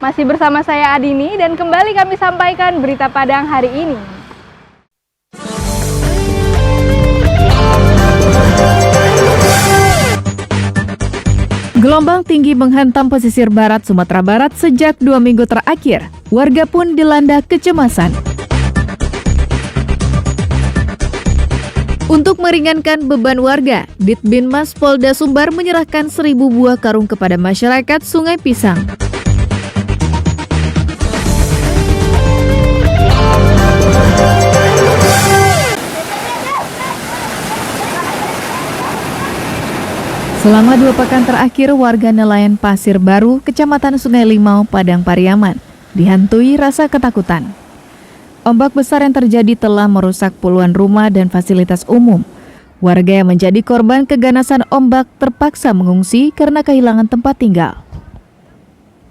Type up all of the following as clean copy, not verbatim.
Masih bersama saya Adini dan kembali kami sampaikan berita Padang hari ini. Gelombang tinggi menghantam pesisir barat Sumatera Barat sejak 2 minggu terakhir. Warga pun dilanda kecemasan. Untuk meringankan beban warga, Ditbinmas Polda Sumbar menyerahkan 1.000 buah karung kepada masyarakat Sungai Pisang. Selama 2 pekan terakhir, warga nelayan Pasir Baru, Kecamatan Sungai Limau, Padang Pariaman, dihantui rasa ketakutan. Ombak besar yang terjadi telah merusak puluhan rumah dan fasilitas umum. Warga yang menjadi korban keganasan ombak terpaksa mengungsi karena kehilangan tempat tinggal.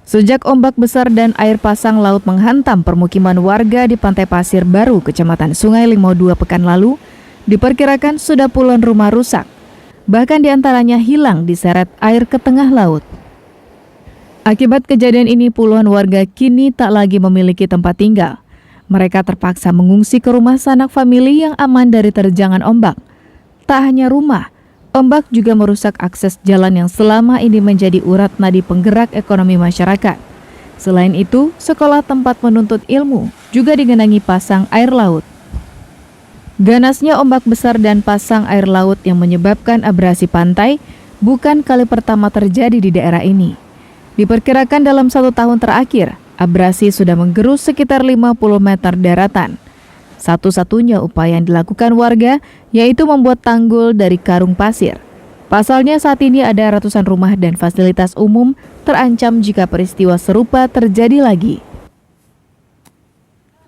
Sejak ombak besar dan air pasang laut menghantam permukiman warga di Pantai Pasir Baru, Kecamatan Sungai Limau 2 pekan lalu, diperkirakan sudah puluhan rumah rusak. Bahkan diantaranya hilang diseret air ke tengah laut. Akibat kejadian ini, puluhan warga kini tak lagi memiliki tempat tinggal. Mereka terpaksa mengungsi ke rumah sanak famili yang aman dari terjangan ombak. Tak hanya rumah, ombak juga merusak akses jalan yang selama ini menjadi urat nadi penggerak ekonomi masyarakat. Selain itu, sekolah tempat menuntut ilmu juga digenangi pasang air laut. Ganasnya ombak besar dan pasang air laut yang menyebabkan abrasi pantai bukan kali pertama terjadi di daerah ini. Diperkirakan dalam 1 tahun terakhir, abrasi sudah menggerus sekitar 50 meter daratan. Satu-satunya upaya yang dilakukan warga yaitu membuat tanggul dari karung pasir. Pasalnya saat ini ada ratusan rumah dan fasilitas umum terancam jika peristiwa serupa terjadi lagi.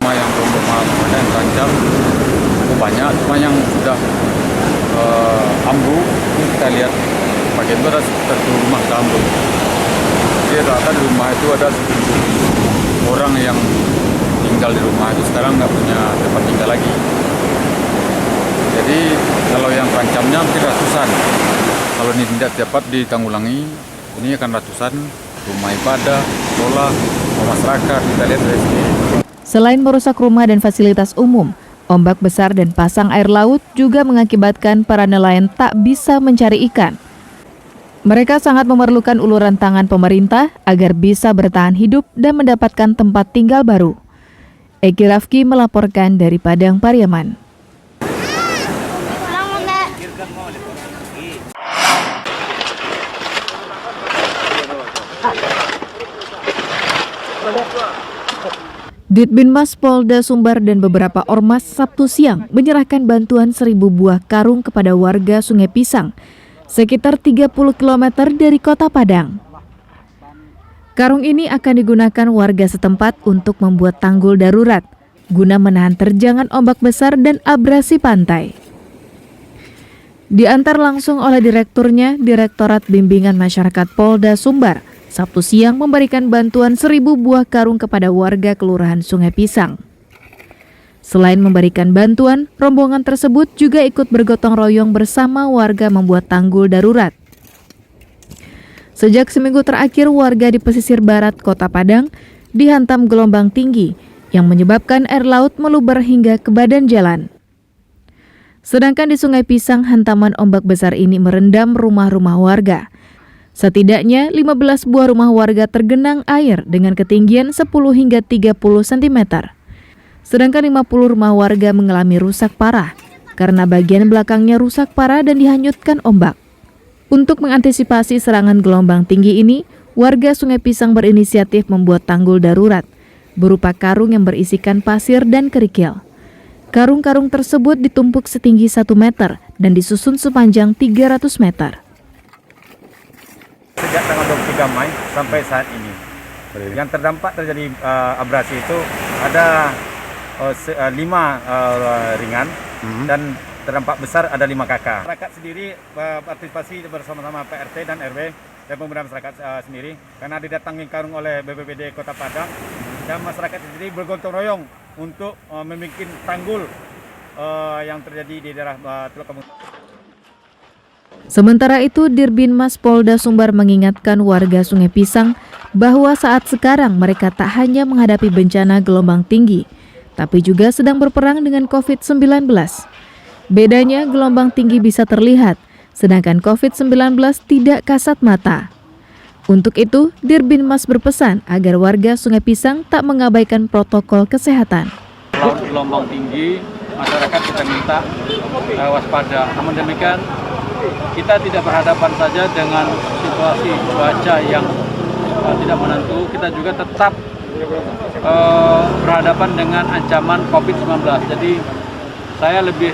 Yang rumah yang terancam banyak, cuma yang sudah ambruk kita lihat bagian itu ada satu rumah ambruk. Jadi rata di rumah itu ada orang yang tinggal di rumah itu sekarang nggak punya tempat tinggal lagi. Jadi kalau yang terancamnya mungkin ratusan. Kalau ini tidak dapat ditanggulangi, ini akan ratusan rumah ibadah, sekolah, masyarakat. Kita lihat dari sini. Selain merusak rumah dan fasilitas umum, ombak besar dan pasang air laut juga mengakibatkan para nelayan tak bisa mencari ikan. Mereka sangat memerlukan uluran tangan pemerintah agar bisa bertahan hidup dan mendapatkan tempat tinggal baru. Eki Rafki melaporkan dari Padang Pariaman. Ditbinmas Polda Sumbar dan beberapa ormas Sabtu siang menyerahkan bantuan 1.000 buah karung kepada warga Sungai Pisang, sekitar 30 km dari kota Padang. Karung ini akan digunakan warga setempat untuk membuat tanggul darurat, guna menahan terjangan ombak besar dan abrasi pantai. Diantar langsung oleh direkturnya, Direktorat Bimbingan Masyarakat Polda Sumbar, Sabtu siang memberikan bantuan 1.000 buah karung kepada warga Kelurahan Sungai Pisang. Selain memberikan bantuan, rombongan tersebut juga ikut bergotong royong bersama warga membuat tanggul darurat. Sejak seminggu terakhir, warga di pesisir barat Kota Padang dihantam gelombang tinggi yang menyebabkan air laut meluber hingga ke badan jalan. Sedangkan di Sungai Pisang, hantaman ombak besar ini merendam rumah-rumah warga. Setidaknya 15 buah rumah warga tergenang air dengan ketinggian 10 hingga 30 cm. Sedangkan 50 rumah warga mengalami rusak parah karena bagian belakangnya rusak parah dan dihanyutkan ombak. Untuk mengantisipasi serangan gelombang tinggi ini, warga Sungai Pisang berinisiatif membuat tanggul darurat berupa karung yang berisikan pasir dan kerikil. Karung-karung tersebut ditumpuk setinggi 1 meter dan disusun sepanjang 300 meter. Sejak tanggal 23 Mei sampai saat ini, yang terdampak terjadi abrasi itu ada 5 ringan dan terdampak besar ada 5 kakak. Masyarakat sendiri partisipasi bersama-sama PRT dan RW dan pemuda masyarakat sendiri karena didatangi karung oleh BPBD Kota Padang dan masyarakat sendiri bergotong royong untuk membuat tanggul yang terjadi di daerah Teluk Kampung. Sementara itu, Dirbinmas Polda Sumbar mengingatkan warga Sungai Pisang bahwa saat sekarang mereka tak hanya menghadapi bencana gelombang tinggi, tapi juga sedang berperang dengan COVID-19. Bedanya gelombang tinggi bisa terlihat, sedangkan COVID-19 tidak kasat mata. Untuk itu, Dirbinmas berpesan agar warga Sungai Pisang tak mengabaikan protokol kesehatan. Kalau gelombang tinggi, masyarakat kita minta waspada. Namun demikian, kita tidak berhadapan saja dengan situasi cuaca yang tidak menentu. Kita juga tetap berhadapan dengan ancaman COVID-19. Jadi saya lebih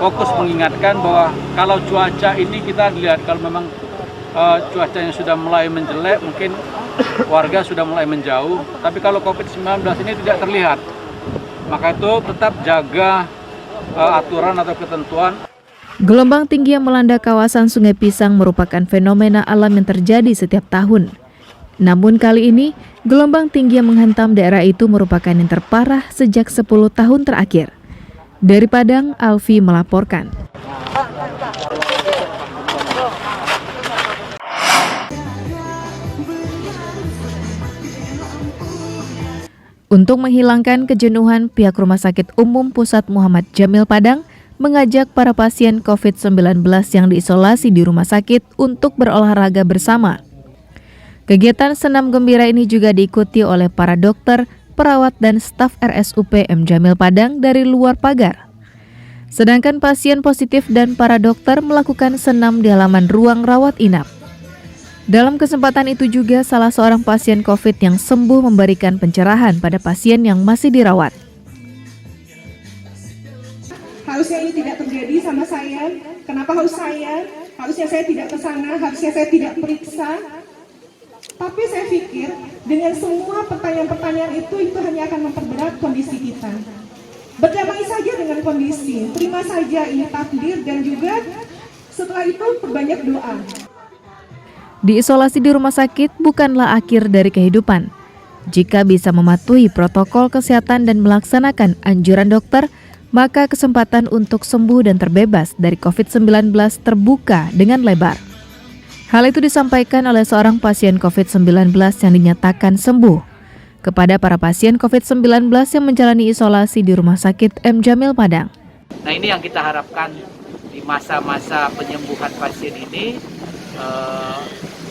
fokus mengingatkan bahwa kalau cuaca ini kita lihat, kalau memang cuacanya sudah mulai menjelek, mungkin warga sudah mulai menjauh. Tapi kalau COVID-19 ini tidak terlihat, maka itu tetap jaga aturan atau ketentuan. Gelombang tinggi yang melanda kawasan Sungai Pisang merupakan fenomena alam yang terjadi setiap tahun. Namun kali ini, gelombang tinggi yang menghantam daerah itu merupakan yang terparah sejak 10 tahun terakhir. Dari Padang, Alfi melaporkan. Untuk menghilangkan kejenuhan, pihak Rumah Sakit Umum Pusat Muhammad Jamil Padang mengajak para pasien COVID-19 yang diisolasi di rumah sakit untuk berolahraga bersama. Kegiatan senam gembira ini juga diikuti oleh para dokter, perawat, dan staf RSUP M. Jamil Padang dari luar pagar. Sedangkan pasien positif dan para dokter melakukan senam di halaman ruang rawat inap. Dalam kesempatan itu juga salah seorang pasien COVID yang sembuh memberikan pencerahan pada pasien yang masih dirawat. Harusnya ini tidak terjadi sama saya. Kenapa harus saya? Harusnya saya tidak ke sana, harusnya saya tidak periksa. Tapi saya pikir dengan semua pertanyaan-pertanyaan itu hanya akan memperberat kondisi kita. Berdamai saja dengan kondisi, terima saja ini takdir, dan juga setelah itu perbanyak doa. Diisolasi di rumah sakit bukanlah akhir dari kehidupan. Jika bisa mematuhi protokol kesehatan dan melaksanakan anjuran dokter, maka kesempatan untuk sembuh dan terbebas dari COVID-19 terbuka dengan lebar. Hal itu disampaikan oleh seorang pasien COVID-19 yang dinyatakan sembuh kepada para pasien COVID-19 yang menjalani isolasi di Rumah Sakit M. Jamil Padang. Nah, ini yang kita harapkan di masa-masa penyembuhan pasien ini.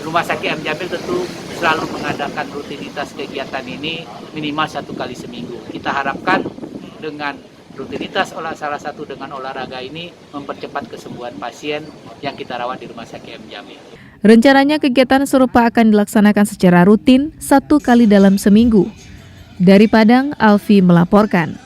Rumah Sakit M. Jamil tentu selalu mengadakan rutinitas kegiatan ini minimal 1 kali seminggu. Kita harapkan dengan rutinitas salah satu dengan olahraga ini mempercepat kesembuhan pasien yang kita rawat di Rumah Sakit M. Jamil. Rencananya kegiatan serupa akan dilaksanakan secara rutin 1 kali dalam seminggu. Dari Padang, Alfi melaporkan.